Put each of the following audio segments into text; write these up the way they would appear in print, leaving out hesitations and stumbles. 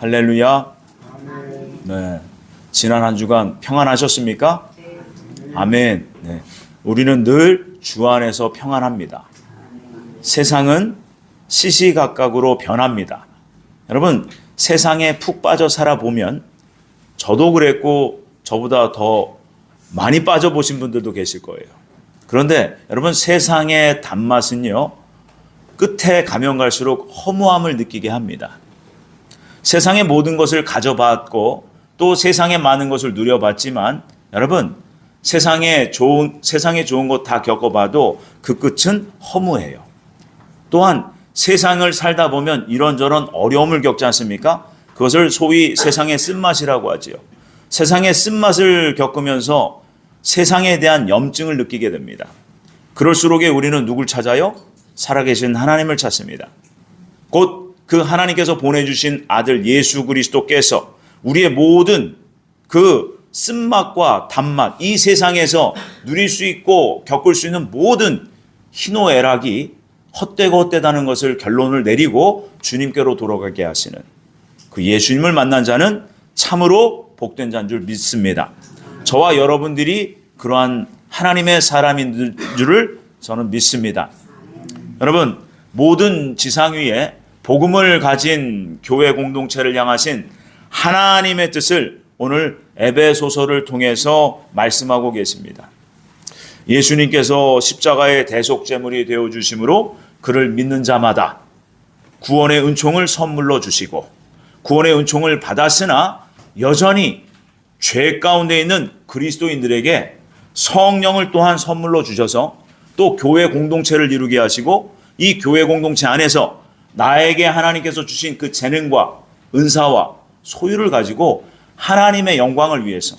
할렐루야. 네. 지난 한 주간 평안하셨습니까? 아멘. 네. 우리는 늘 주 안에서 평안합니다. 세상은 시시각각으로 변합니다. 여러분, 세상에 푹 빠져 살아보면 저도 그랬고 저보다 더 많이 빠져보신 분들도 계실 거예요. 그런데 여러분, 세상의 단맛은요, 끝에 가면 갈수록 허무함을 느끼게 합니다. 세상의 모든 것을 가져봤고 또 세상의 많은 것을 누려봤지만 여러분, 세상에 좋은 것 다 겪어봐도 그 끝은 허무해요. 또한 세상을 살다 보면 이런저런 어려움을 겪지 않습니까? 그것을 소위 세상의 쓴맛이라고 하지요. 세상의 쓴맛을 겪으면서 세상에 대한 염증을 느끼게 됩니다. 그럴수록에 우리는 누굴 찾아요? 살아계신 하나님을 찾습니다. 곧 그 하나님께서 보내주신 아들 예수 그리스도께서 우리의 모든 그 쓴맛과 단맛, 이 세상에서 누릴 수 있고 겪을 수 있는 모든 희노애락이 헛되고 헛되다는 것을 결론을 내리고 주님께로 돌아가게 하시는 그 예수님을 만난 자는 참으로 복된 자인 줄 믿습니다. 저와 여러분들이 그러한 하나님의 사람인 줄을 저는 믿습니다. 여러분, 모든 지상 위에 복음을 가진 교회 공동체를 향하신 하나님의 뜻을 오늘 에베소서를 통해서 말씀하고 계십니다. 예수님께서 십자가의 대속제물이 되어주심으로 그를 믿는 자마다 구원의 은총을 선물로 주시고 구원의 은총을 받았으나 여전히 죄 가운데 있는 그리스도인들에게 성령을 또한 선물로 주셔서 또 교회 공동체를 이루게 하시고 이 교회 공동체 안에서 나에게 하나님께서 주신 그 재능과 은사와 소유를 가지고 하나님의 영광을 위해서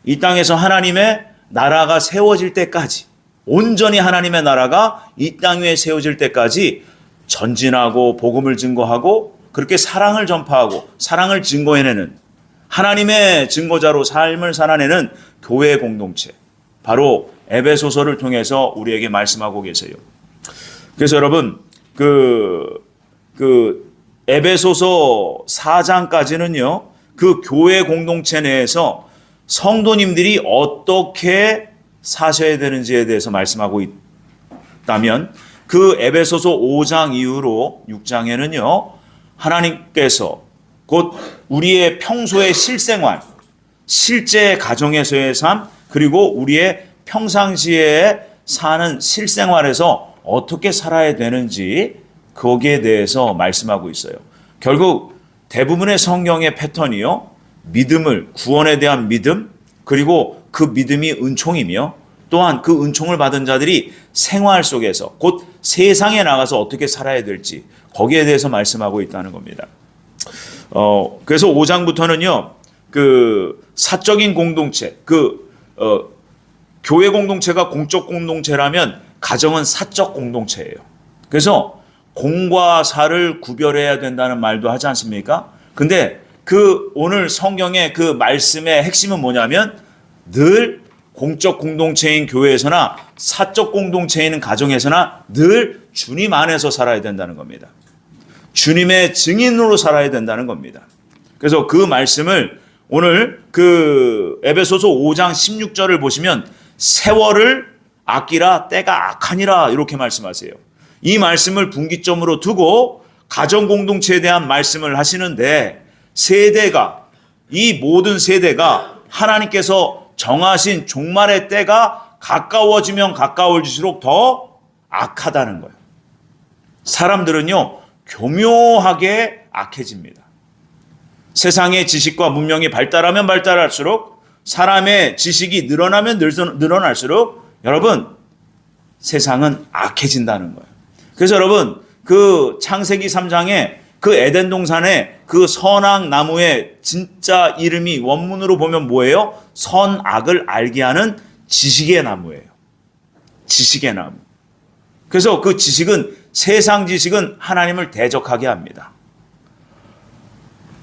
이 땅에서 하나님의 나라가 세워질 때까지, 온전히 하나님의 나라가 이 땅 위에 세워질 때까지 전진하고 복음을 증거하고 그렇게 사랑을 전파하고 사랑을 증거해내는 하나님의 증거자로 삶을 살아내는 교회 공동체, 바로 에베소서를 통해서 우리에게 말씀하고 계세요. 그래서 여러분, 에베소서 4장까지는요, 그 교회 공동체 내에서 성도님들이 어떻게 사셔야 되는지에 대해서 말씀하고 있다면, 그 에베소서 5장 이후로 6장에는요, 하나님께서 곧 우리의 평소의 실생활, 실제 가정에서의 삶, 그리고 우리의 평상시에 사는 실생활에서 어떻게 살아야 되는지 거기에 대해서 말씀하고 있어요. 결국 대부분의 성경의 패턴이요, 믿음을, 구원에 대한 믿음, 그리고 그 믿음이 은총이며 또한 그 은총을 받은 자들이 생활 속에서 곧 세상에 나가서 어떻게 살아야 될지 거기에 대해서 말씀하고 있다는 겁니다. 그래서 5장부터는요, 그 사적인 공동체, 교회 공동체가 공적 공동체라면 가정은 사적 공동체예요. 그래서 공과 사를 구별해야 된다는 말도 하지 않습니까? 근데 오늘 성경의 그 말씀의 핵심은 뭐냐면 늘 공적 공동체인 교회에서나 사적 공동체인 가정에서나 늘 주님 안에서 살아야 된다는 겁니다. 주님의 증인으로 살아야 된다는 겁니다. 그래서 그 말씀을 오늘 그 에베소서 5장 16절을 보시면 세월을 아끼라 때가 악하니라 이렇게 말씀하세요. 이 말씀을 분기점으로 두고 가정 공동체에 대한 말씀을 하시는데 이 모든 세대가 하나님께서 정하신 종말의 때가 가까워지면 가까워질수록 더 악하다는 거예요. 사람들은요, 교묘하게 악해집니다. 세상의 지식과 문명이 발달하면 발달할수록 사람의 지식이 늘어나면 늘어날수록 여러분, 세상은 악해진다는 거예요. 그래서 여러분, 그 창세기 3장에 그 에덴 동산에 그 선악 나무의 진짜 이름이 원문으로 보면 뭐예요? 선악을 알게 하는 지식의 나무예요. 지식의 나무. 그래서 그 지식은, 세상 지식은 하나님을 대적하게 합니다.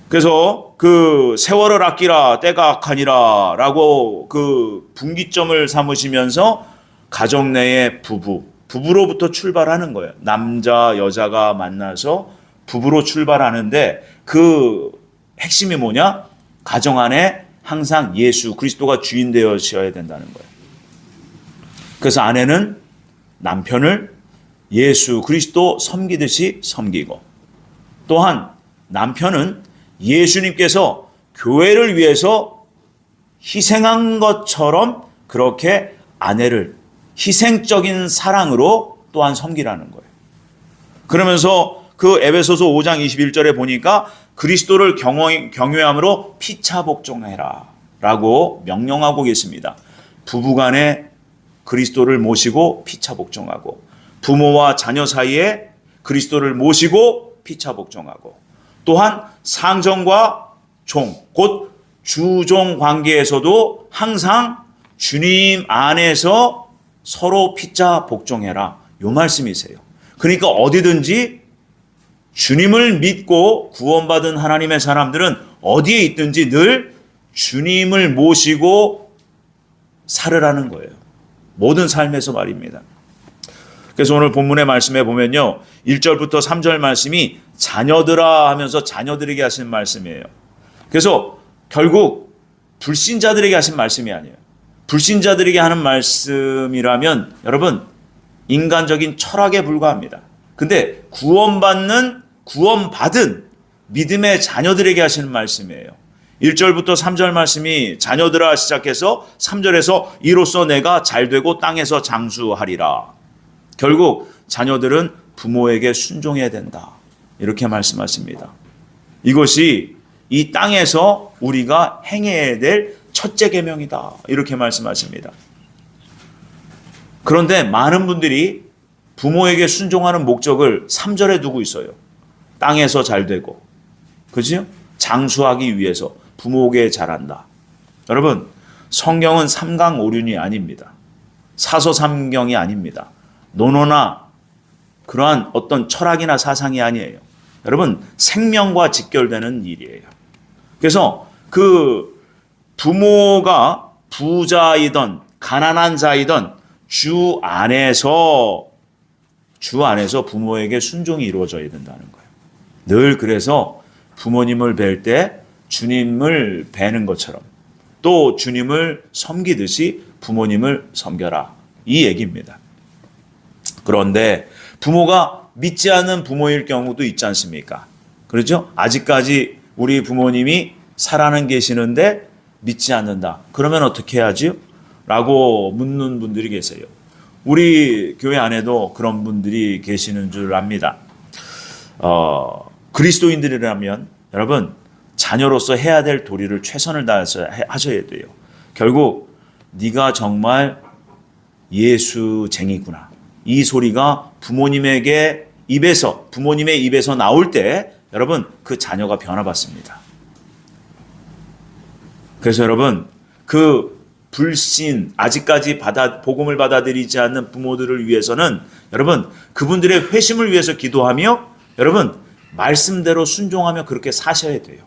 그래서 그 세월을 아끼라 때가 악하니라 라고 그 분기점을 삼으시면서 가정 내의 부부로부터 출발하는 거예요. 남자, 여자가 만나서 부부로 출발하는데 그 핵심이 뭐냐? 가정 안에 항상 예수 그리스도가 주인 되어셔야 된다는 거예요. 그래서 아내는 남편을 예수 그리스도 섬기듯이 섬기고, 또한 남편은 예수님께서 교회를 위해서 희생한 것처럼 그렇게 아내를 희생적인 사랑으로 또한 섬기라는 거예요. 그러면서 그 에베소서 5장 21절에 보니까 그리스도를 경외함으로 피차 복종해라 라고 명령하고 계십니다. 부부간에 그리스도를 모시고 피차 복종하고, 부모와 자녀 사이에 그리스도를 모시고 피차 복종하고, 또한 상정과 종, 곧 주종 관계에서도 항상 주님 안에서 서로 피차 복종해라, 요 말씀이세요. 그러니까 어디든지 주님을 믿고 구원받은 하나님의 사람들은 어디에 있든지 늘 주님을 모시고 살으라는 거예요. 모든 삶에서 말입니다. 그래서 오늘 본문의 말씀에 보면요, 1절부터 3절 말씀이 자녀들아 하면서 자녀들에게 하신 말씀이에요. 그래서 결국 불신자들에게 하신 말씀이 아니에요. 불신자들에게 하는 말씀이라면 여러분 인간적인 철학에 불과합니다. 근데 구원받은 믿음의 자녀들에게 하시는 말씀이에요. 1절부터 3절 말씀이 자녀들아 시작해서 3절에서 이로써 내가 잘되고 땅에서 장수하리라. 결국 자녀들은 부모에게 순종해야 된다, 이렇게 말씀하십니다. 이것이 이 땅에서 우리가 행해야 될 첫째 계명이다, 이렇게 말씀하십니다. 그런데 많은 분들이 부모에게 순종하는 목적을 3절에 두고 있어요. 땅에서 잘되고, 그죠? 장수하기 위해서 부모에게 잘한다. 여러분, 성경은 삼강오륜이 아닙니다. 사서삼경이 아닙니다. 논어나 그러한 어떤 철학이나 사상이 아니에요. 여러분, 생명과 직결되는 일이에요. 그래서 그 부모가 부자이든 가난한 자이든 주 안에서 부모에게 순종이 이루어져야 된다는 거예요. 늘 그래서 부모님을 뵐 때 주님을 뵈는 것처럼 또 주님을 섬기듯이 부모님을 섬겨라, 이 얘기입니다. 그런데 부모가 믿지 않는 부모일 경우도 있지 않습니까? 그렇죠? 아직까지 우리 부모님이 살아는 계시는데 믿지 않는다. 그러면 어떻게 해야지? 라고 묻는 분들이 계세요. 우리 교회 안에도 그런 분들이 계시는 줄 압니다. 그리스도인들이라면 여러분 자녀로서 해야 될 도리를 최선을 다해서 하셔야 돼요. 결국 네가 정말 예수쟁이구나, 이 소리가 부모님의 입에서 나올 때 여러분 그 자녀가 변화받습니다. 그래서 여러분 그 불신, 아직까지 복음을 받아들이지 않는 부모들을 위해서는 여러분 그분들의 회심을 위해서 기도하며 여러분 말씀대로 순종하며 그렇게 사셔야 돼요.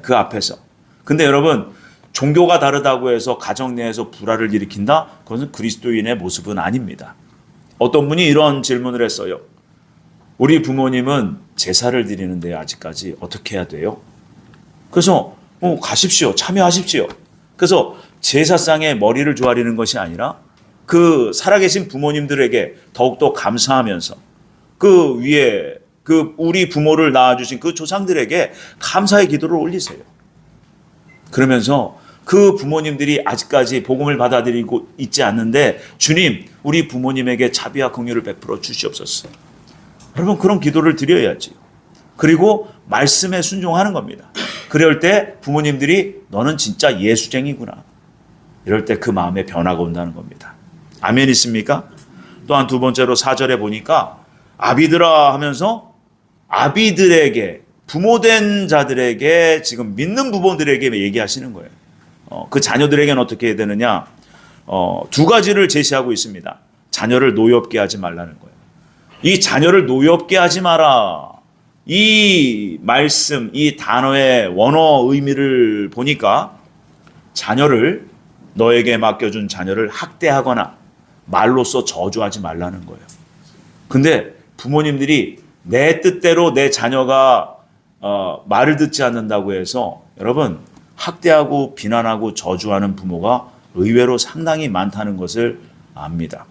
그 앞에서. 근데 여러분 종교가 다르다고 해서 가정 내에서 불화를 일으킨다? 그것은 그리스도인의 모습은 아닙니다. 어떤 분이 이런 질문을 했어요. 우리 부모님은 제사를 드리는데 아직까지 어떻게 해야 돼요? 그래서 가십시오. 참여하십시오. 그래서 제사상에 머리를 조아리는 것이 아니라 그 살아계신 부모님들에게 더욱더 감사하면서 그 위에 그 우리 부모를 낳아주신 그 조상들에게 감사의 기도를 올리세요. 그러면서 그 부모님들이 아직까지 복음을 받아들이고 있지 않는데 주님 우리 부모님에게 자비와 긍휼을 베풀어 주시옵소서. 여러분 그런 기도를 드려야지요. 그리고 말씀에 순종하는 겁니다. 그럴 때 부모님들이 너는 진짜 예수쟁이구나, 이럴 때 그 마음에 변화가 온다는 겁니다. 아멘 있습니까? 또한 두 번째로 4절에 보니까 아비들아 하면서 아비들에게, 부모된 자들에게, 지금 믿는 부모들에게 얘기하시는 거예요. 그 자녀들에게는 어떻게 해야 되느냐? 두 가지를 제시하고 있습니다. 자녀를 노엽게 하지 말라는 거예요. 이 자녀를 노엽게 하지 마라, 이 말씀, 이 단어의 원어 의미를 보니까 자녀를, 너에게 맡겨준 자녀를 학대하거나 말로써 저주하지 말라는 거예요. 근데 부모님들이 내 뜻대로 내 자녀가 말을 듣지 않는다고 해서 여러분 학대하고 비난하고 저주하는 부모가 의외로 상당히 많다는 것을 압니다.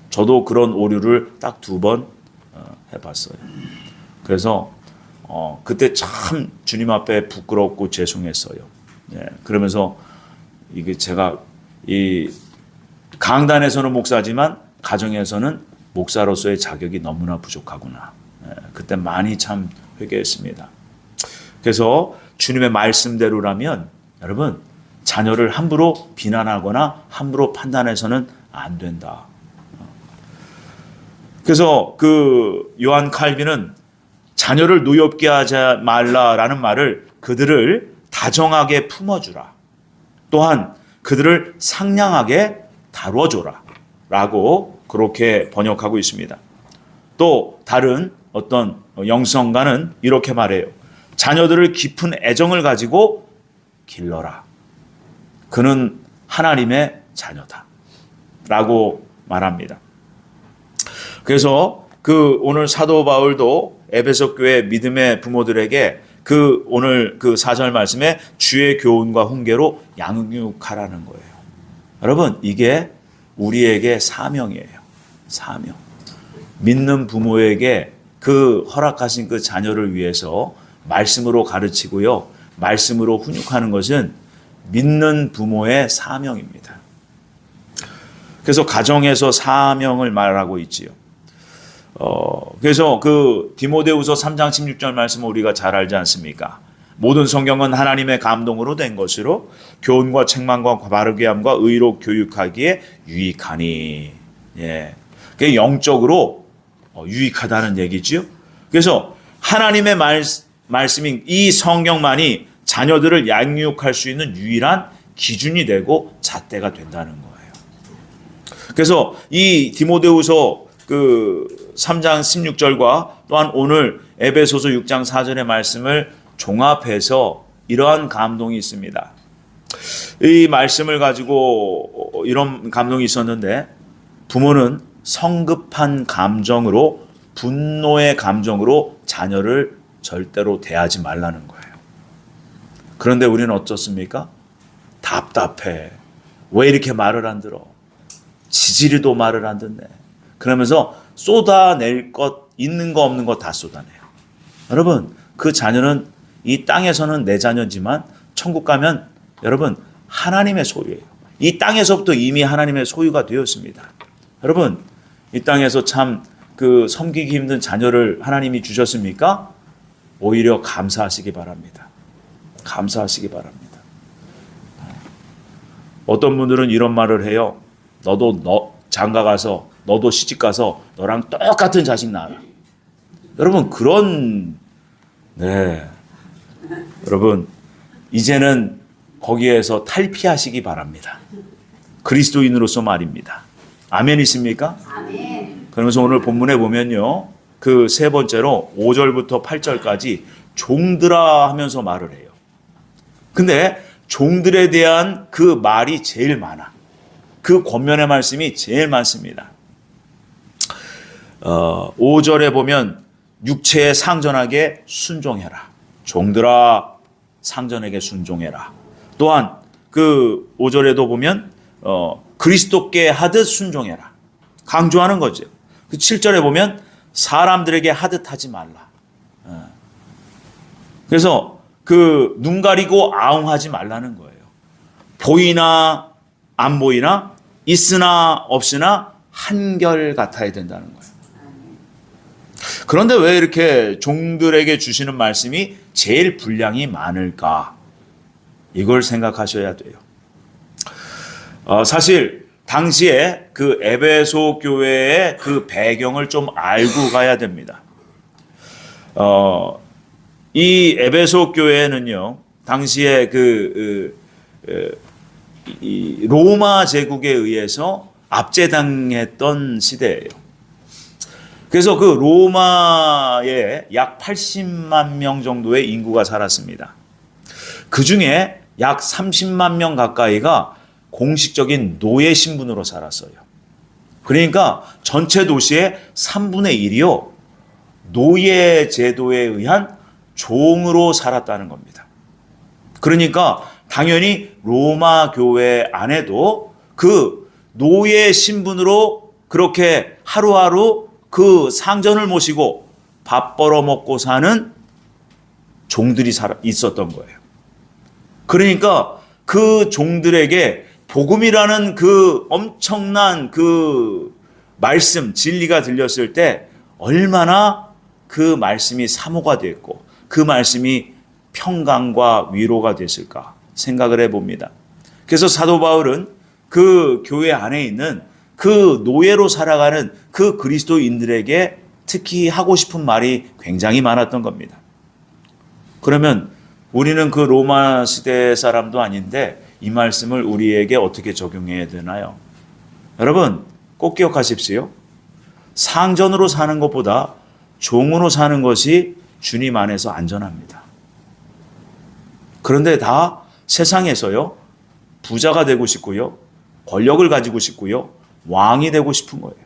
저도 그런 오류를 딱 2번 해봤어요. 그래서 그때 참 주님 앞에 부끄럽고 죄송했어요. 예, 그러면서 이게 제가 이 강단에서는 목사지만 가정에서는 목사로서의 자격이 너무나 부족하구나. 예, 그때 많이 참 회개했습니다. 그래서 주님의 말씀대로라면 여러분 자녀를 함부로 비난하거나 함부로 판단해서는 안 된다. 그래서 그 요한 칼빈은 자녀를 노엽게 하지 말라라는 말을 그들을 다정하게 품어주라. 또한 그들을 상냥하게 다뤄줘라. 라고 그렇게 번역하고 있습니다. 또 다른 어떤 영성가는 이렇게 말해요. 자녀들을 깊은 애정을 가지고 길러라. 그는 하나님의 자녀다. 라고 말합니다. 그래서 그 오늘 사도 바울도 에베소 교회 믿음의 부모들에게 그 오늘 그 4절 말씀에 주의 교훈과 훈계로 양육하라는 거예요. 여러분 이게 우리에게 사명이에요. 사명. 믿는 부모에게 그 허락하신 그 자녀를 위해서 말씀으로 가르치고요. 말씀으로 훈육하는 것은 믿는 부모의 사명입니다. 그래서 가정에서 사명을 말하고 있지요. 그래서 그 디모데후서 3장 16절 말씀을 우리가 잘 알지 않습니까? 모든 성경은 하나님의 감동으로 된 것으로 교훈과 책망과 바르게 함과 의로 교육하기에 유익하니. 예. 그게 영적으로 유익하다는 얘기죠. 그래서 하나님의 말씀인 이 성경만이 자녀들을 양육할 수 있는 유일한 기준이 되고 잣대가 된다는 거예요. 그래서 이 디모데후서 그 3장 16절과 또한 오늘 에베소서 6장 4절의 말씀을 종합해서 이러한 감동이 있습니다. 이 말씀을 가지고 이런 감동이 있었는데 부모는 성급한 감정으로 분노의 감정으로 자녀를 절대로 대하지 말라는 거예요. 그런데 우리는 어떻습니까? 답답해. 왜 이렇게 말을 안 들어? 지지리도 말을 안 듣네. 그러면서 쏟아낼 것 있는 거 없는 거 다 쏟아내요. 여러분 그 자녀는 이 땅에서는 내 자녀지만 천국 가면 여러분 하나님의 소유예요. 이 땅에서부터 이미 하나님의 소유가 되었습니다. 여러분 이 땅에서 참 그 섬기기 힘든 자녀를 하나님이 주셨습니까? 오히려 감사하시기 바랍니다. 감사하시기 바랍니다. 어떤 분들은 이런 말을 해요. 너도 장가 가서 너도 시집 가서 너랑 똑같은 자식 낳아라. 여러분 그런 여러분 이제는 거기에서 탈피하시기 바랍니다. 그리스도인으로서 말입니다. 아멘 있습니까? 아멘. 그러면서 오늘 본문에 보면요. 그 세 번째로 5절부터 8절까지 종들아 하면서 말을 해요. 근데 종들에 대한 그 말이 제일 많아. 그 권면의 말씀이 제일 많습니다. 5절에 보면 육체에 상전하게 순종해라. 종들아 상전에게 순종해라. 또한 그 5절에도 보면 그리스도께 하듯 순종해라. 강조하는 거죠. 그 7절에 보면 사람들에게 하듯 하지 말라. 그래서 그 눈 가리고 아웅하지 말라는 거예요. 보이나 안 보이나 있으나 없으나 한결 같아야 된다는 거예요. 그런데 왜 이렇게 종들에게 주시는 말씀이 제일 분량이 많을까? 이걸 생각하셔야 돼요. 사실 당시에 그 에베소 교회의 그 배경을 좀 알고 가야 됩니다. 이 에베소 교회는요, 당시에 이 로마 제국에 의해서 압제당했던 시대예요. 그래서 그 로마에 약 80만 명 정도의 인구가 살았습니다. 그 중에 약 30만 명 가까이가 공식적인 노예 신분으로 살았어요. 그러니까 전체 도시의 3분의 1이요. 노예 제도에 의한 종으로 살았다는 겁니다. 그러니까 당연히 로마 교회 안에도 그 노예 신분으로 그렇게 하루하루 그 상전을 모시고 밥 벌어 먹고 사는 종들이 있었던 거예요. 그러니까 그 종들에게 복음이라는 그 엄청난 그 말씀, 진리가 들렸을 때 얼마나 그 말씀이 사모가 됐고 그 말씀이 평강과 위로가 됐을까 생각을 해봅니다. 그래서 사도 바울은 그 교회 안에 있는 그 노예로 살아가는 그 그리스도인들에게 특히 하고 싶은 말이 굉장히 많았던 겁니다. 그러면 우리는 그 로마 시대 사람도 아닌데 이 말씀을 우리에게 어떻게 적용해야 되나요? 여러분 꼭 기억하십시오. 상전으로 사는 것보다 종으로 사는 것이 주님 안에서 안전합니다. 그런데 다 세상에서요, 부자가 되고 싶고요, 권력을 가지고 싶고요, 왕이 되고 싶은 거예요.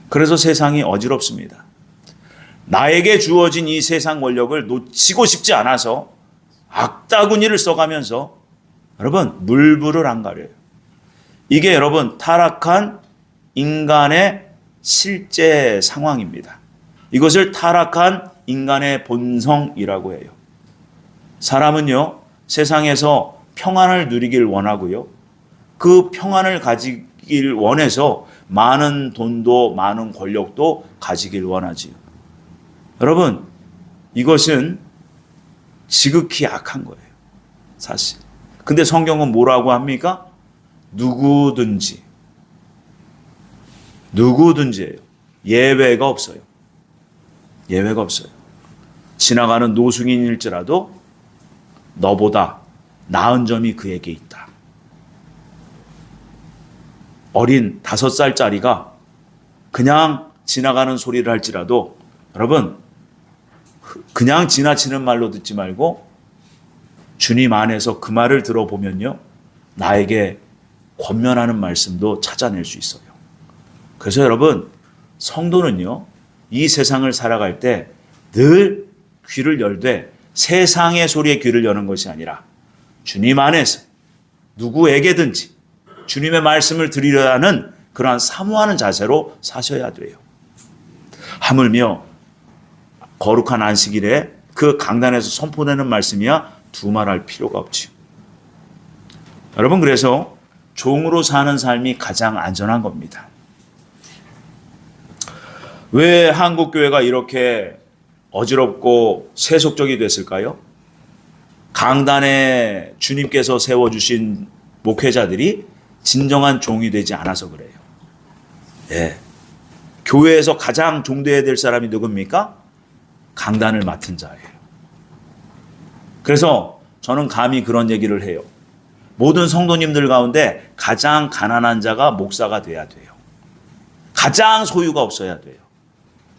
그래서 세상이 어지럽습니다. 나에게 주어진 이 세상 권력을 놓치고 싶지 않아서 악다구니를 써가면서 여러분 물불을 안 가려요. 이게 여러분 타락한 인간의 실제 상황입니다. 이것을 타락한 인간의 본성이라고 해요. 사람은요, 세상에서 평안을 누리길 원하고요. 그 평안을 가지길 원해서 많은 돈도 많은 권력도 가지길 원하지요. 여러분, 이것은 지극히 악한 거예요. 사실. 근데 성경은 뭐라고 합니까? 누구든지예요. 예외가 없어요. 예외가 없어요. 지나가는 노숙인일지라도 너보다 나은 점이 그에게 있다. 어린 5살짜리가 그냥 지나가는 소리를 할지라도 여러분 그냥 지나치는 말로 듣지 말고 주님 안에서 그 말을 들어보면요 나에게 권면하는 말씀도 찾아낼 수 있어요. 그래서 여러분 성도는요 이 세상을 살아갈 때 늘 귀를 열되 세상의 소리에 귀를 여는 것이 아니라 주님 안에서 누구에게든지 주님의 말씀을 드리려 하는 그러한 사모하는 자세로 사셔야 돼요. 하물며 거룩한 안식일에 그 강단에서 선포되는 말씀이야 두말할 필요가 없지요. 여러분 그래서 종으로 사는 삶이 가장 안전한 겁니다. 왜 한국 교회가 이렇게 어지럽고 세속적이 됐을까요? 강단에 주님께서 세워주신 목회자들이 진정한 종이 되지 않아서 그래요. 예. 교회에서 가장 종되어야 될 사람이 누굽니까? 강단을 맡은 자예요. 그래서 저는 감히 그런 얘기를 해요. 모든 성도님들 가운데 가장 가난한 자가 목사가 돼야 돼요. 가장 소유가 없어야 돼요.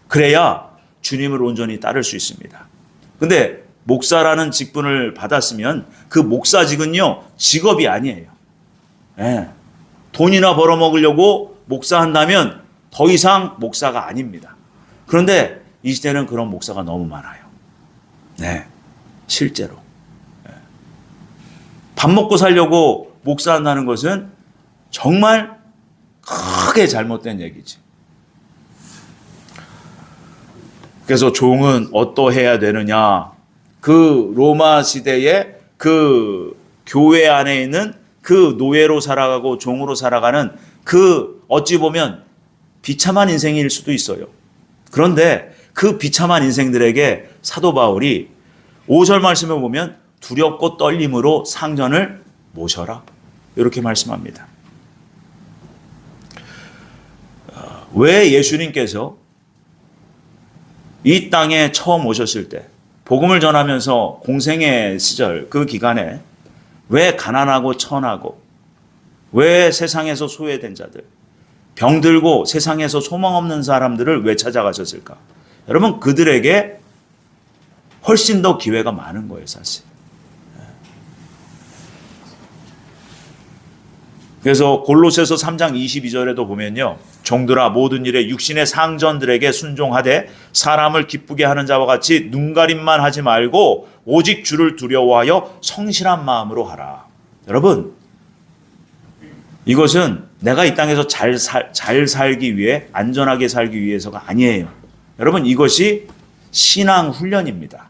그래야 주님을 온전히 따를 수 있습니다. 근데 목사라는 직분을 받았으면 그 목사직은요 직업이 아니에요. 예. 돈이나 벌어먹으려고 목사한다면 더 이상 목사가 아닙니다. 그런데 이 시대는 그런 목사가 너무 많아요. 네, 실제로. 예. 밥 먹고 살려고 목사한다는 것은 정말 크게 잘못된 얘기지. 그래서 종은 어떠해야 되느냐? 그 로마 시대의 그 교회 안에 있는 그 노예로 살아가고 종으로 살아가는 그 어찌 보면 비참한 인생일 수도 있어요. 그런데 그 비참한 인생들에게 사도 바울이 5절 말씀을 보면 두렵고 떨림으로 상전을 모셔라. 이렇게 말씀합니다. 왜 예수님께서 이 땅에 처음 오셨을 때 복음을 전하면서 공생의 시절 그 기간에 왜 가난하고 천하고 왜 세상에서 소외된 자들 병들고 세상에서 소망 없는 사람들을 왜 찾아가셨을까? 여러분 그들에게 훨씬 더 기회가 많은 거예요 사실. 그래서 골로새서 3장 22절에도 보면요. 종들아 모든 일에 육신의 상전들에게 순종하되 사람을 기쁘게 하는 자와 같이 눈가림만 하지 말고 오직 주를 두려워하여 성실한 마음으로 하라. 여러분, 이것은 내가 이 땅에서 잘 살기 위해, 안전하게 살기 위해서가 아니에요. 여러분, 이것이 신앙 훈련입니다.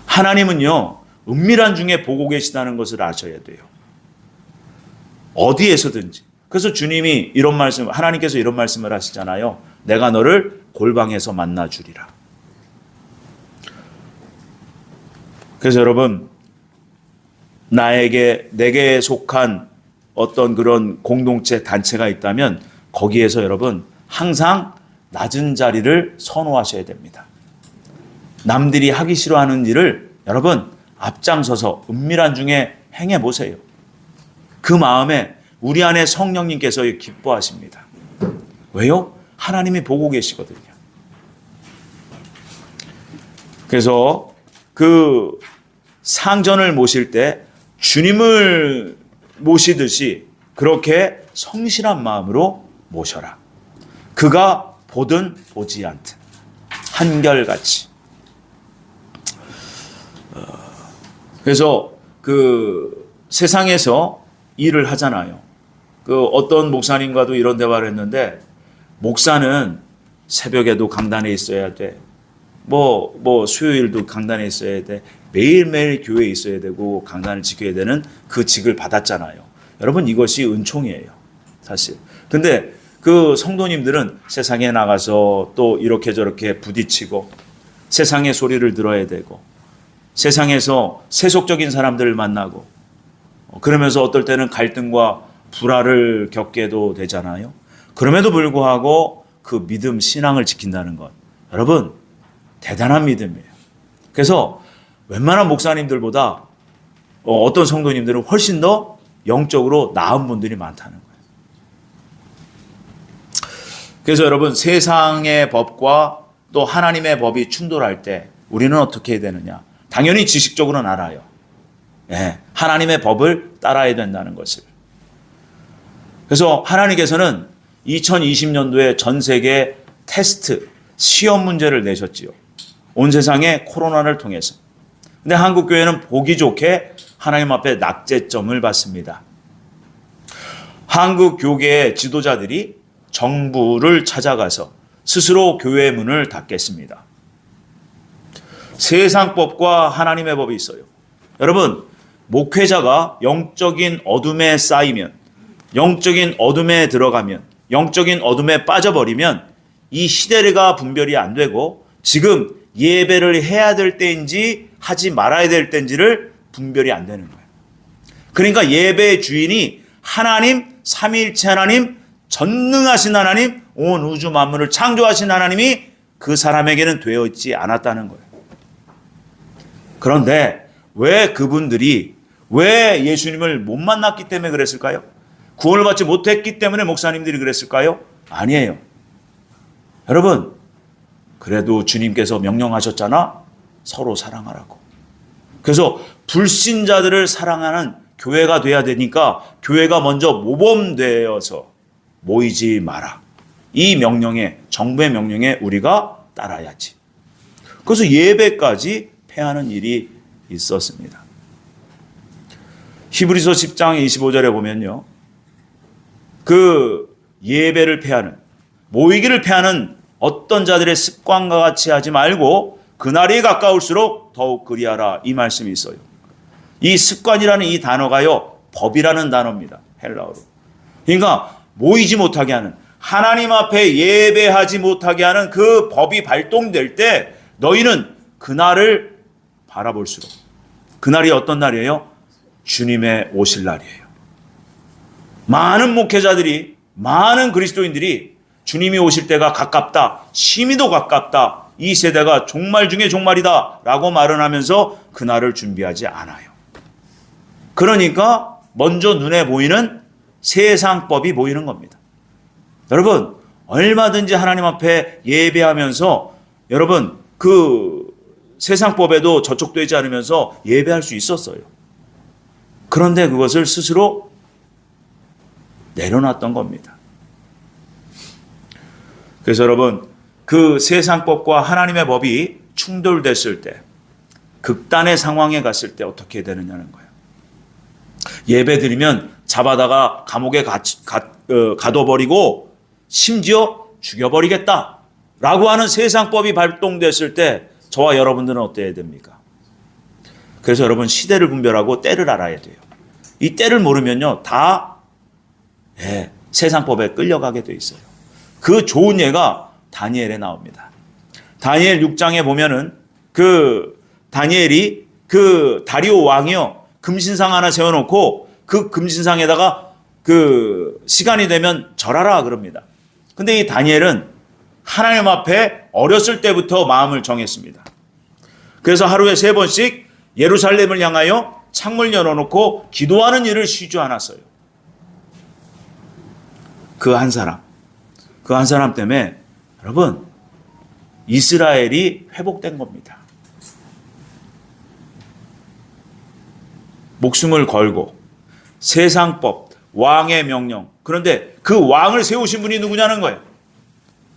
하나님은요, 은밀한 중에 보고 계시다는 것을 아셔야 돼요. 어디에서든지. 그래서 주님이 하나님께서 이런 말씀을 하시잖아요. 내가 너를 골방에서 만나 주리라. 그래서 여러분, 내게 속한 어떤 그런 공동체, 단체가 있다면 거기에서 여러분 항상 낮은 자리를 선호하셔야 됩니다. 남들이 하기 싫어하는 일을 여러분 앞장서서 은밀한 중에 행해 보세요. 그 마음에 우리 안에 성령님께서 기뻐하십니다. 왜요? 하나님이 보고 계시거든요. 그래서 그 상전을 모실 때 주님을 모시듯이 그렇게 성실한 마음으로 모셔라. 그가 보든 보지 않든 한결같이. 그래서 그 세상에서 일을 하잖아요. 그 어떤 목사님과도 이런 대화를 했는데, 목사는 새벽에도 강단에 있어야 돼. 수요일도 강단에 있어야 돼. 매일매일 교회에 있어야 되고 강단을 지켜야 되는 그 직을 받았잖아요. 여러분, 이것이 은총이에요, 사실. 근데 그 성도님들은 세상에 나가서 또 이렇게 저렇게 부딪히고 세상의 소리를 들어야 되고 세상에서 세속적인 사람들을 만나고 그러면서 어떨 때는 갈등과 불화를 겪게도 되잖아요. 그럼에도 불구하고 그 믿음, 신앙을 지킨다는 것, 여러분 대단한 믿음이에요. 그래서 웬만한 목사님들보다 어떤 성도님들은 훨씬 더 영적으로 나은 분들이 많다는 거예요. 그래서 여러분, 세상의 법과 또 하나님의 법이 충돌할 때 우리는 어떻게 해야 되느냐? 당연히 지식적으로는 알아요. 네, 하나님의 법을 따라야 된다는 것을. 그래서 하나님께서는 2020년도에 전 세계 테스트, 시험 문제를 내셨지요. 온 세상에 코로나를 통해서. 근데 한국교회는 보기 좋게 하나님 앞에 낙제점을 받습니다. 한국 교계의 지도자들이 정부를 찾아가서 스스로 교회의 문을 닫겠습니다. 세상법과 하나님의 법이 있어요. 여러분, 목회자가 영적인 어둠에 쌓이면, 영적인 어둠에 들어가면, 영적인 어둠에 빠져버리면 이 시대가 분별이 안 되고 지금 예배를 해야 될 때인지 하지 말아야 될 때인지를 분별이 안 되는 거예요. 그러니까 예배의 주인이 하나님, 삼위일체 하나님, 전능하신 하나님, 온 우주 만물을 창조하신 하나님이 그 사람에게는 되어 있지 않았다는 거예요. 그런데 왜 그분들이 왜 예수님을 못 만났기 때문에 그랬을까요? 구원을 받지 못했기 때문에 목사님들이 그랬을까요? 아니에요. 여러분, 그래도 주님께서 명령하셨잖아. 서로 사랑하라고. 그래서 불신자들을 사랑하는 교회가 돼야 되니까 교회가 먼저 모범되어서 모이지 마라. 이 명령에, 정부의 명령에 우리가 따라야지. 그래서 예배까지 폐하는 일이 있었습니다. 히브리서 10장 25절에 보면요. 그 예배를 폐하는, 모이기를 폐하는 어떤 자들의 습관과 같이 하지 말고 그날이 가까울수록 더욱 그리하라, 이 말씀이 있어요. 이 습관이라는 이 단어가요, 법이라는 단어입니다. 헬라어로. 그러니까 모이지 못하게 하는, 하나님 앞에 예배하지 못하게 하는 그 법이 발동될 때 너희는 그날을 바라볼수록, 그날이 어떤 날이에요? 주님의 오실 날이에요. 많은 목회자들이, 많은 그리스도인들이 주님이 오실 때가 가깝다, 심히도 가깝다, 이 세대가 종말 중에 종말이다 라고 말을 하면서 그날을 준비하지 않아요. 그러니까 먼저 눈에 보이는 세상법이 보이는 겁니다. 여러분, 얼마든지 하나님 앞에 예배하면서 여러분 그 세상법에도 저촉되지 않으면서 예배할 수 있었어요. 그런데 그것을 스스로 내려놨던 겁니다. 그래서 여러분, 그 세상법과 하나님의 법이 충돌됐을 때, 극단의 상황에 갔을 때 어떻게 되느냐는 거예요. 예배 드리면 잡아다가 감옥에 가둬버리고 심지어 죽여버리겠다라고 하는 세상법이 발동됐을 때 저와 여러분들은 어때야 됩니까? 그래서 여러분, 시대를 분별하고 때를 알아야 돼요. 이 때를 모르면요, 다 세상법에 끌려가게 돼 있어요. 그 좋은 예가 다니엘에 나옵니다. 다니엘 6장에 보면은 그 다니엘이 그 다리오 왕이요, 금신상 하나 세워놓고 그 금신상에다가 그 시간이 되면 절하라 그럽니다. 근데 이 다니엘은 하나님 앞에 어렸을 때부터 마음을 정했습니다. 그래서 하루에 3번씩 예루살렘을 향하여 창문을 열어놓고 기도하는 일을 쉬지 않았어요. 그 한 사람 때문에 여러분, 이스라엘이 회복된 겁니다. 목숨을 걸고 세상법, 왕의 명령, 그런데 그 왕을 세우신 분이 누구냐는 거예요.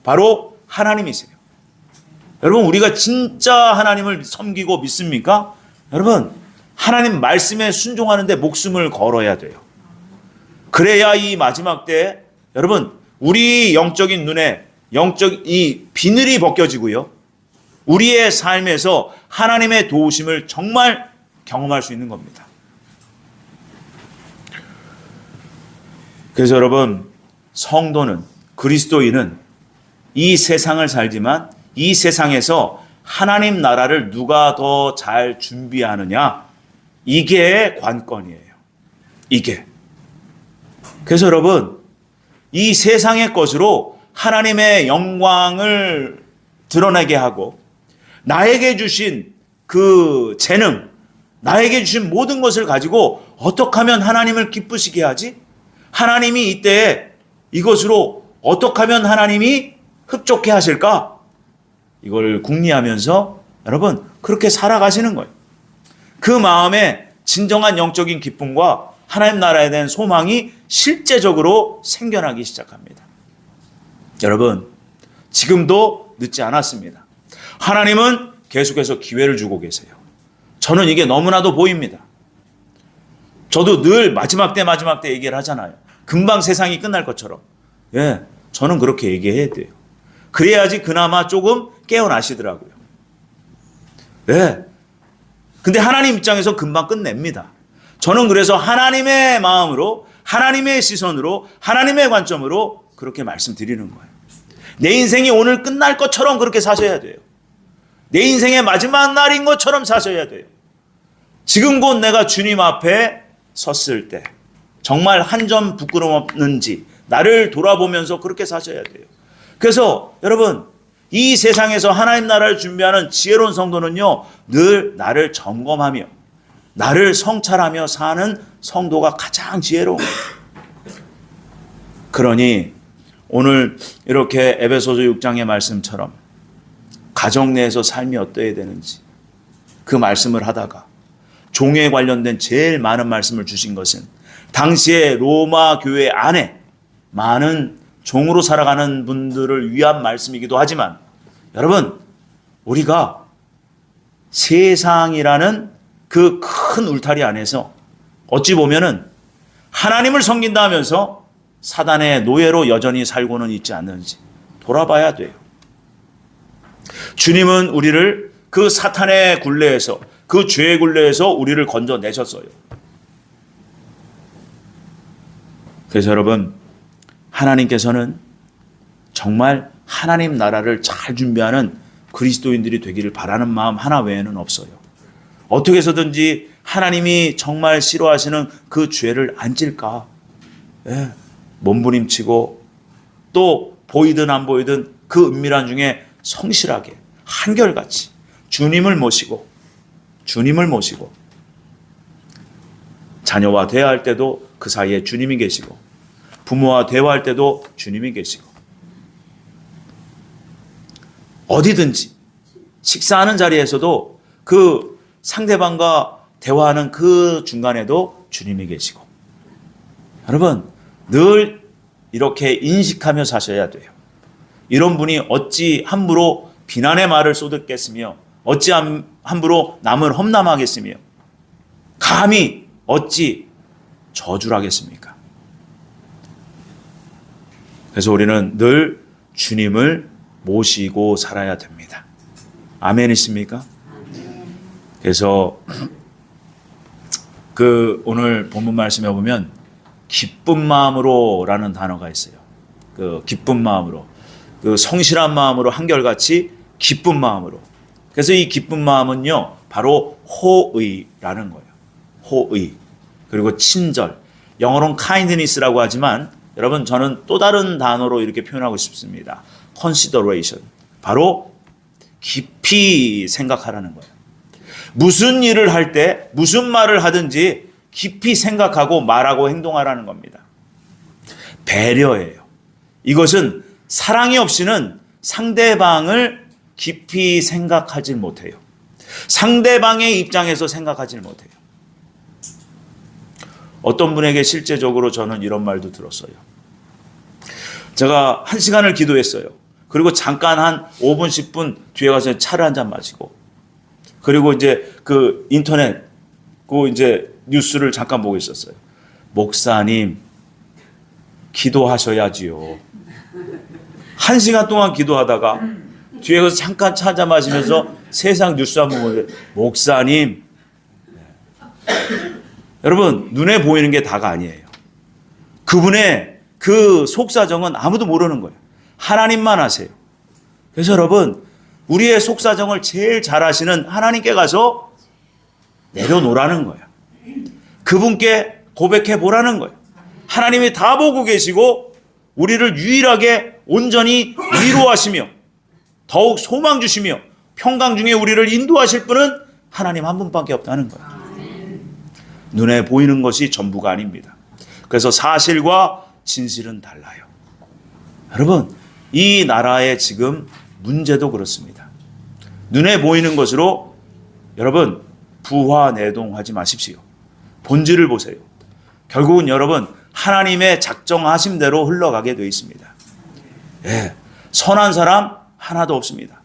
바로 하나님이세요. 여러분, 우리가 진짜 하나님을 섬기고 믿습니까? 여러분, 하나님 말씀에 순종하는데 목숨을 걸어야 돼요. 그래야 이 마지막 때 여러분, 우리 영적인 눈에 이 비늘이 벗겨지고요, 우리의 삶에서 하나님의 도우심을 정말 경험할 수 있는 겁니다. 그래서 여러분, 성도는, 그리스도인은 이 세상을 살지만 이 세상에서 하나님 나라를 누가 더 잘 준비하느냐, 이게 관건이에요. 이게. 그래서 여러분, 이 세상의 것으로 하나님의 영광을 드러내게 하고, 나에게 주신 그 재능, 나에게 주신 모든 것을 가지고 어떻게 하면 하나님을 기쁘시게 하지? 하나님이 이때에 이것으로 어떻게 하면 하나님이 흡족해 하실까? 이걸 궁리하면서 여러분, 그렇게 살아가시는 거예요. 그 마음에 진정한 영적인 기쁨과 하나님 나라에 대한 소망이 실제적으로 생겨나기 시작합니다. 여러분, 지금도 늦지 않았습니다. 하나님은 계속해서 기회를 주고 계세요. 저는 이게 너무나도 보입니다. 저도 늘 마지막 때 얘기를 하잖아요. 금방 세상이 끝날 것처럼. 저는 그렇게 얘기해야 돼요. 그래야지 그나마 조금 깨어나시더라고요. 근데 하나님 입장에서 금방 끝냅니다. 저는 그래서 하나님의 마음으로, 하나님의 시선으로, 하나님의 관점으로 그렇게 말씀드리는 거예요. 내 인생이 오늘 끝날 것처럼 그렇게 사셔야 돼요. 내 인생의 마지막 날인 것처럼 사셔야 돼요. 지금 곧 내가 주님 앞에 섰을 때 정말 한 점 부끄럼 없는지 나를 돌아보면서 그렇게 사셔야 돼요. 그래서 여러분, 이 세상에서 하나님 나라를 준비하는 지혜로운 성도는요, 늘 나를 점검하며 나를 성찰하며 사는 성도가 가장 지혜로운 거예요. 그러니 오늘 이렇게 에베소서 6장의 말씀처럼 가정 내에서 삶이 어떠해야 되는지 그 말씀을 하다가 종에 관련된 제일 많은 말씀을 주신 것은 당시에 로마 교회 안에 많은 종으로 살아가는 분들을 위한 말씀이기도 하지만, 여러분, 우리가 세상이라는 그 큰 울타리 안에서 어찌 보면은 하나님을 섬긴다 하면서 사단의 노예로 여전히 살고는 있지 않는지 돌아봐야 돼요. 주님은 우리를 그 사탄의 굴레에서, 그 죄의 굴레에서 우리를 건져내셨어요. 그래서 여러분, 하나님께서는 정말 하나님 나라를 잘 준비하는 그리스도인들이 되기를 바라는 마음 하나 외에는 없어요. 어떻게 해서든지 하나님이 정말 싫어하시는 그 죄를 안 질까? 몸부림치고 또 보이든 안 보이든 그 은밀한 중에 성실하게 한결같이 주님을 모시고 자녀와 대화할 때도 그 사이에 주님이 계시고, 부모와 대화할 때도 주님이 계시고, 어디든지 식사하는 자리에서도 그 상대방과 대화하는 그 중간에도 주님이 계시고, 여러분, 늘 이렇게 인식하며 사셔야 돼요. 이런 분이 어찌 함부로 비난의 말을 쏟았겠으며 어찌 함부로 남을 험담하겠으며 감히 어찌 저주를 하겠습니까? 그래서 우리는 늘 주님을 모시고 살아야 됩니다. 아멘이십니까? 그래서 오늘 본문 말씀에 보면 기쁜 마음으로라는 단어가 있어요. 기쁜 마음으로, 성실한 마음으로 한결같이 기쁜 마음으로. 그래서 이 기쁜 마음은요, 바로 호의라는 거예요. 호의. 그리고 친절. 영어로는 kindness라고 하지만 여러분 저는 또 다른 단어로 이렇게 표현하고 싶습니다. consideration. 바로 깊이 생각하라는 거예요. 무슨 일을 할 때 무슨 말을 하든지 깊이 생각하고 말하고 행동하라는 겁니다. 배려예요. 이것은 사랑이 없이는 상대방을 깊이 생각하지 못해요. 상대방의 입장에서 생각하지 못해요. 어떤 분에게 실제적으로 저는 이런 말도 들었어요. 제가 1시간을 기도했어요. 그리고 잠깐 한 5분, 10분 뒤에 가서 차를 한잔 마시고, 그리고 이제 인터넷, 이제 뉴스를 잠깐 보고 있었어요. 목사님, 기도하셔야지요. 1시간 동안 기도하다가 뒤에 가서 잠깐 차 한잔 마시면서 세상 뉴스 한번 보는데, 목사님, 여러분, 눈에 보이는 게 다가 아니에요. 그분의 그 속사정은 아무도 모르는 거예요. 하나님만 아세요. 그래서 여러분, 우리의 속사정을 제일 잘 아시는 하나님께 가서 내려놓으라는 거예요. 그분께 고백해 보라는 거예요. 하나님이 다 보고 계시고 우리를 유일하게 온전히 위로하시며 더욱 소망 주시며 평강 중에 우리를 인도하실 분은 하나님 한 분밖에 없다는 거예요. 눈에 보이는 것이 전부가 아닙니다. 그래서 사실과 진실은 달라요. 여러분, 이 나라의 지금 문제도 그렇습니다. 눈에 보이는 것으로 여러분 부화내동하지 마십시오. 본질을 보세요. 결국은 여러분 하나님의 작정하신 대로 흘러가게 되어 있습니다. 예, 선한 사람 하나도 없습니다.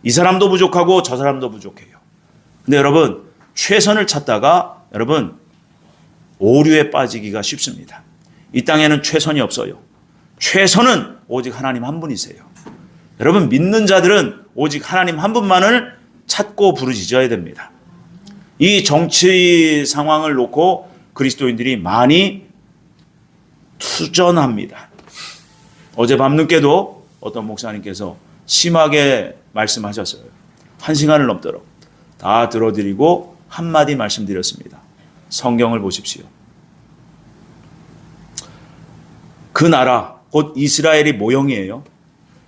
이 사람도 부족하고 저 사람도 부족해요. 근데 여러분 최선을 찾다가 여러분 오류에 빠지기가 쉽습니다. 이 땅에는 최선이 없어요. 최선은 오직 하나님 한 분이세요. 여러분 믿는 자들은 오직 하나님 한 분만을 찾고 부르짖어야 됩니다. 이 정치 상황을 놓고 그리스도인들이 많이 투전합니다. 어제 밤늦게도 어떤 목사님께서 심하게 말씀하셨어요. 1시간을 넘도록 다 들어드리고 한마디 말씀드렸습니다. 성경을 보십시오. 그 나라 곧 이스라엘이 모형이에요.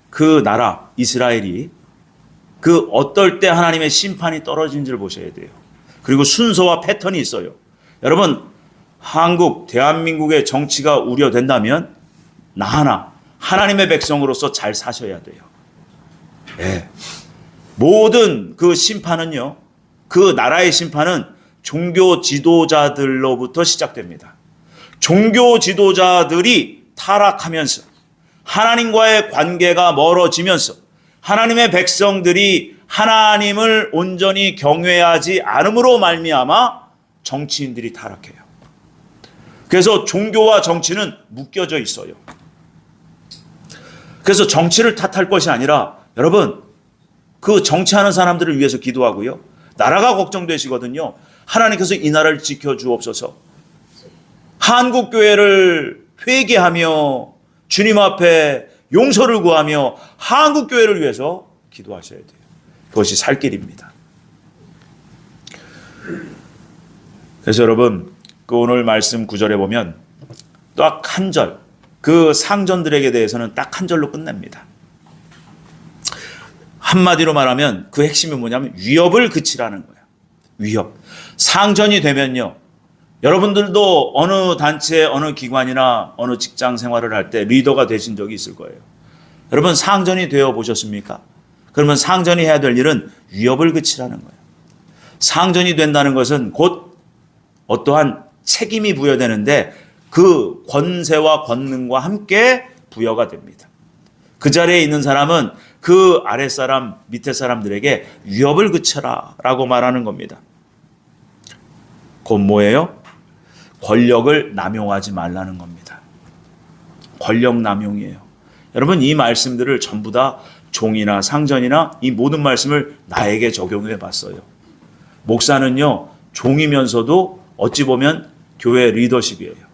그 나라 이스라엘이 어떨 때 하나님의 심판이 떨어진지를 보셔야 돼요. 그리고 순서와 패턴이 있어요. 여러분 한국 대한민국의 정치가 우려된다면 나 하나 하나님의 백성으로서 잘 사셔야 돼요. 네. 모든 그 심판은요, 그 나라의 심판은 종교 지도자들로부터 시작됩니다. 종교 지도자들이 타락하면서 하나님과의 관계가 멀어지면서 하나님의 백성들이 하나님을 온전히 경외하지 않음으로 말미암아 정치인들이 타락해요. 그래서 종교와 정치는 묶여져 있어요. 그래서 정치를 탓할 것이 아니라 여러분 그 정치하는 사람들을 위해서 기도하고요. 나라가 걱정되시거든요. 하나님께서 이 나라를 지켜주옵소서. 한국교회를 회개하며 주님 앞에 용서를 구하며 한국교회를 위해서 기도하셔야 돼요. 그것이 살 길입니다. 그래서 여러분 오늘 말씀 9절에 보면 딱 한 절, 그 상전들에게 대해서는 딱 한 절로 끝냅니다. 한마디로 말하면 그 핵심이 뭐냐면 위협을 그치라는 거예요. 위협. 상전이 되면요. 여러분들도 어느 단체, 어느 기관이나 어느 직장 생활을 할 때 리더가 되신 적이 있을 거예요. 여러분 상전이 되어 보셨습니까? 그러면 상전이 해야 될 일은 위협을 그치라는 거예요. 상전이 된다는 것은 곧 어떠한 책임이 부여되는데 그 권세와 권능과 함께 부여가 됩니다. 그 자리에 있는 사람은 그 아랫사람, 밑에 사람들에게 위협을 그쳐라 라고 말하는 겁니다. 그건 뭐예요? 권력을 남용하지 말라는 겁니다. 권력 남용이에요. 여러분, 이 말씀들을 전부 다 종이나 상전이나 이 모든 말씀을 나에게 적용해 봤어요. 목사는요, 종이면서도 어찌 보면 교회 리더십이에요.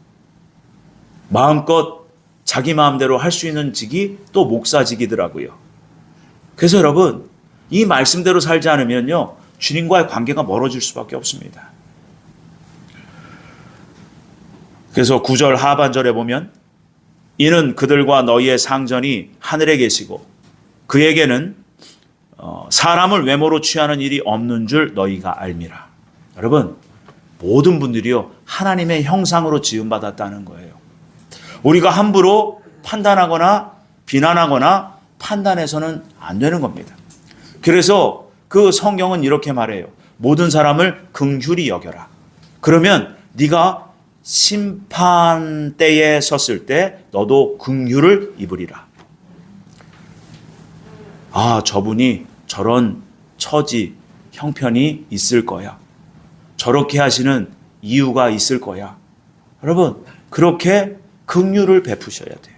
마음껏 자기 마음대로 할 수 있는 직이 또 목사직이더라고요. 그래서 여러분, 이 말씀대로 살지 않으면요, 주님과의 관계가 멀어질 수밖에 없습니다. 그래서 9절 하반절에 보면 이는 그들과 너희의 상전이 하늘에 계시고 그에게는 사람을 외모로 취하는 일이 없는 줄 너희가 알미라. 여러분, 모든 분들이요, 하나님의 형상으로 지음받았다는 거예요. 우리가 함부로 판단하거나 비난하거나 판단해서는 안 되는 겁니다. 그래서 그 성경은 이렇게 말해요. 모든 사람을 긍휼히 여겨라. 그러면 네가 심판대에 섰을 때 너도 긍휼을 입으리라. 아, 저분이 저런 처지, 형편이 있을 거야. 저렇게 하시는 이유가 있을 거야. 여러분, 그렇게 긍휼을 베푸셔야 돼요.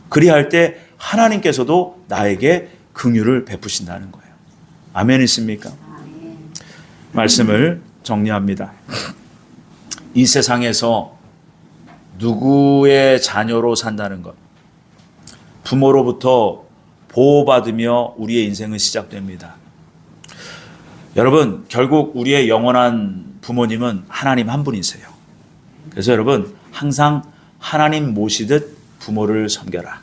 그리할 때 하나님께서도 나에게 긍휼을 베푸신다는 거예요. 아멘 있습니까? 말씀을 정리합니다. 이 세상에서 누구의 자녀로 산다는 것, 부모로부터 보호받으며 우리의 인생은 시작됩니다. 여러분, 결국 우리의 영원한 부모님은 하나님 한 분이세요. 그래서 여러분, 항상 하나님 모시듯 부모를 섬겨라.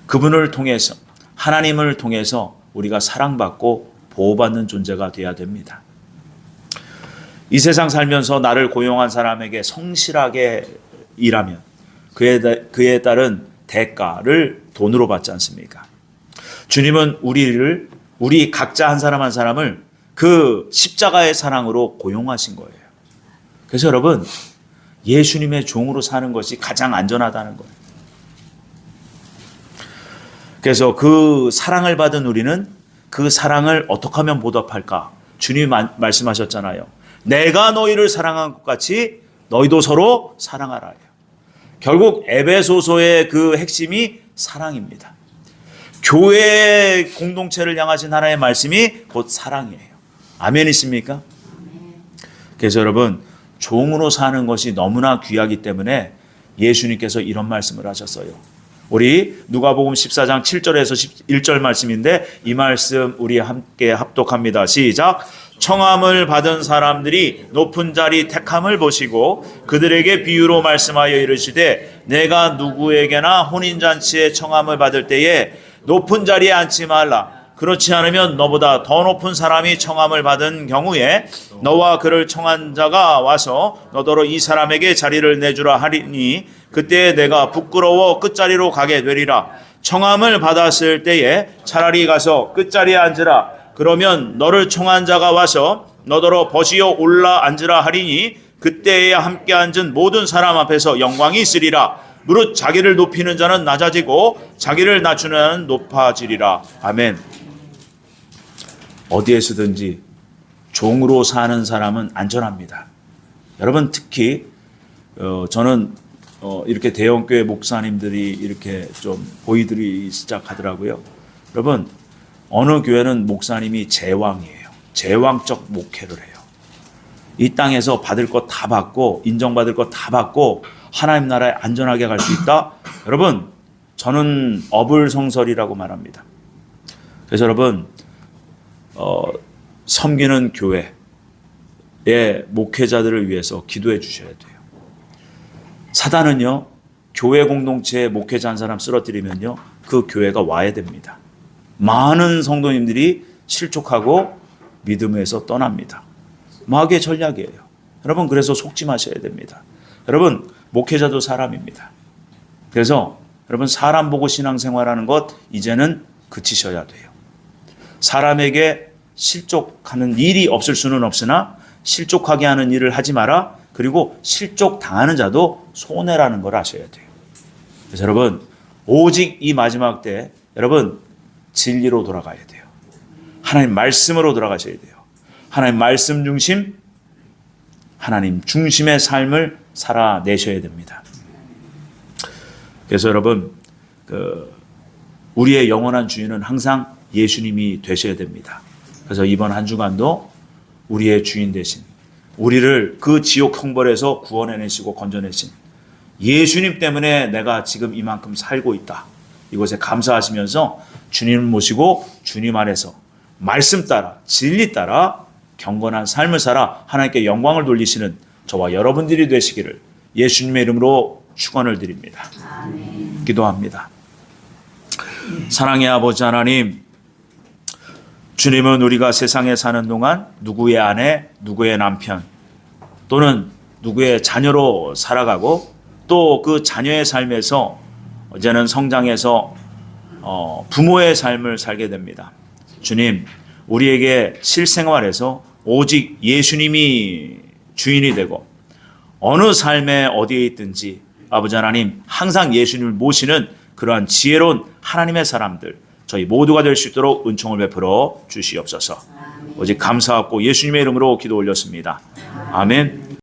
그분을 통해서, 하나님을 통해서 우리가 사랑받고 보호받는 존재가 되어야 됩니다. 이 세상 살면서 나를 고용한 사람에게 성실하게 일하면 그에 따른 대가를 돈으로 받지 않습니까? 주님은 우리 각자 한 사람 한 사람을 그 십자가의 사랑으로 고용하신 거예요. 그래서 여러분, 예수님의 종으로 사는 것이 가장 안전하다는 거예요. 그래서 그 사랑을 받은 우리는 그 사랑을 어떻게 하면 보답할까? 주님이 말씀하셨잖아요. 내가 너희를 사랑한 것 같이 너희도 서로 사랑하라. 결국 에베소서의 그 핵심이 사랑입니다. 교회 공동체를 향하신 하나님의 말씀이 곧 사랑이에요. 아멘이십니까? 그래서 여러분, 종으로 사는 것이 너무나 귀하기 때문에 예수님께서 이런 말씀을 하셨어요. 우리 누가복음 14장 7절에서 11절 말씀인데 이 말씀 우리 함께 합독합니다. 시작. 청함을 받은 사람들이 높은 자리 택함을 보시고 그들에게 비유로 말씀하여 이르시되 내가 누구에게나 혼인잔치에 청함을 받을 때에 높은 자리에 앉지 말라. 그렇지 않으면 너보다 더 높은 사람이 청함을 받은 경우에 너와 그를 청한 자가 와서 너더러 이 사람에게 자리를 내주라 하리니 그때 내가 부끄러워 끝자리로 가게 되리라. 청함을 받았을 때에 차라리 가서 끝자리에 앉으라. 그러면 너를 청한 자가 와서 너더러 버시어 올라 앉으라 하리니 그때에 함께 앉은 모든 사람 앞에서 영광이 있으리라. 무릇 자기를 높이는 자는 낮아지고 자기를 낮추는 자는 높아지리라. 아멘. 어디에서든지 종으로 사는 사람은 안전합니다. 여러분, 특히 저는 이렇게 대형교회 목사님들이 이렇게 좀 보이들이 시작하더라고요. 여러분, 어느 교회는 목사님이 제왕이에요. 제왕적 목회를 해요. 이 땅에서 받을 것 다 받고 인정받을 것 다 받고 하나님 나라에 안전하게 갈 수 있다. 여러분, 저는 어불성설이라고 말합니다. 그래서 여러분, 섬기는 교회의 목회자들을 위해서 기도해 주셔야 돼요. 사단은요, 교회 공동체에 목회자 한 사람 쓰러뜨리면요, 그 교회가 와야 됩니다. 많은 성도님들이 실족하고 믿음에서 떠납니다. 마귀의 전략이에요. 여러분, 그래서 속지 마셔야 됩니다. 여러분, 목회자도 사람입니다. 그래서 여러분, 사람 보고 신앙생활하는 것 이제는 그치셔야 돼요. 사람에게 실족하는 일이 없을 수는 없으나 실족하게 하는 일을 하지 마라. 그리고 실족 당하는 자도 손해라는 걸 아셔야 돼요. 그래서 여러분, 오직 이 마지막 때 여러분 진리로 돌아가야 돼요. 하나님 말씀으로 돌아가셔야 돼요. 하나님 말씀 중심, 하나님 중심의 삶을 살아내셔야 됩니다. 그래서 여러분, 우리의 영원한 주인은 항상 예수님이 되셔야 됩니다. 그래서 이번 한 주간도 우리의 주인 되신, 우리를 그 지옥 형벌에서 구원해내시고 건져내신 예수님 때문에 내가 지금 이만큼 살고 있다. 이것에 감사하시면서 주님을 모시고 주님 안에서 말씀 따라, 진리 따라 경건한 삶을 살아 하나님께 영광을 돌리시는 저와 여러분들이 되시기를 예수님의 이름으로 축원을 드립니다. 아멘. 기도합니다. 사랑의 아버지 하나님, 주님은 우리가 세상에 사는 동안 누구의 아내, 누구의 남편 또는 누구의 자녀로 살아가고 또 그 자녀의 삶에서 이제는 성장해서 부모의 삶을 살게 됩니다. 주님, 우리에게 실생활에서 오직 예수님이 주인이 되고 어느 삶에 어디에 있든지 아버지 하나님 항상 예수님을 모시는 그러한 지혜로운 하나님의 사람들 저희 모두가 될 수 있도록 은총을 베풀어 주시옵소서. 오직 감사하고 예수님의 이름으로 기도 올렸습니다. 아멘.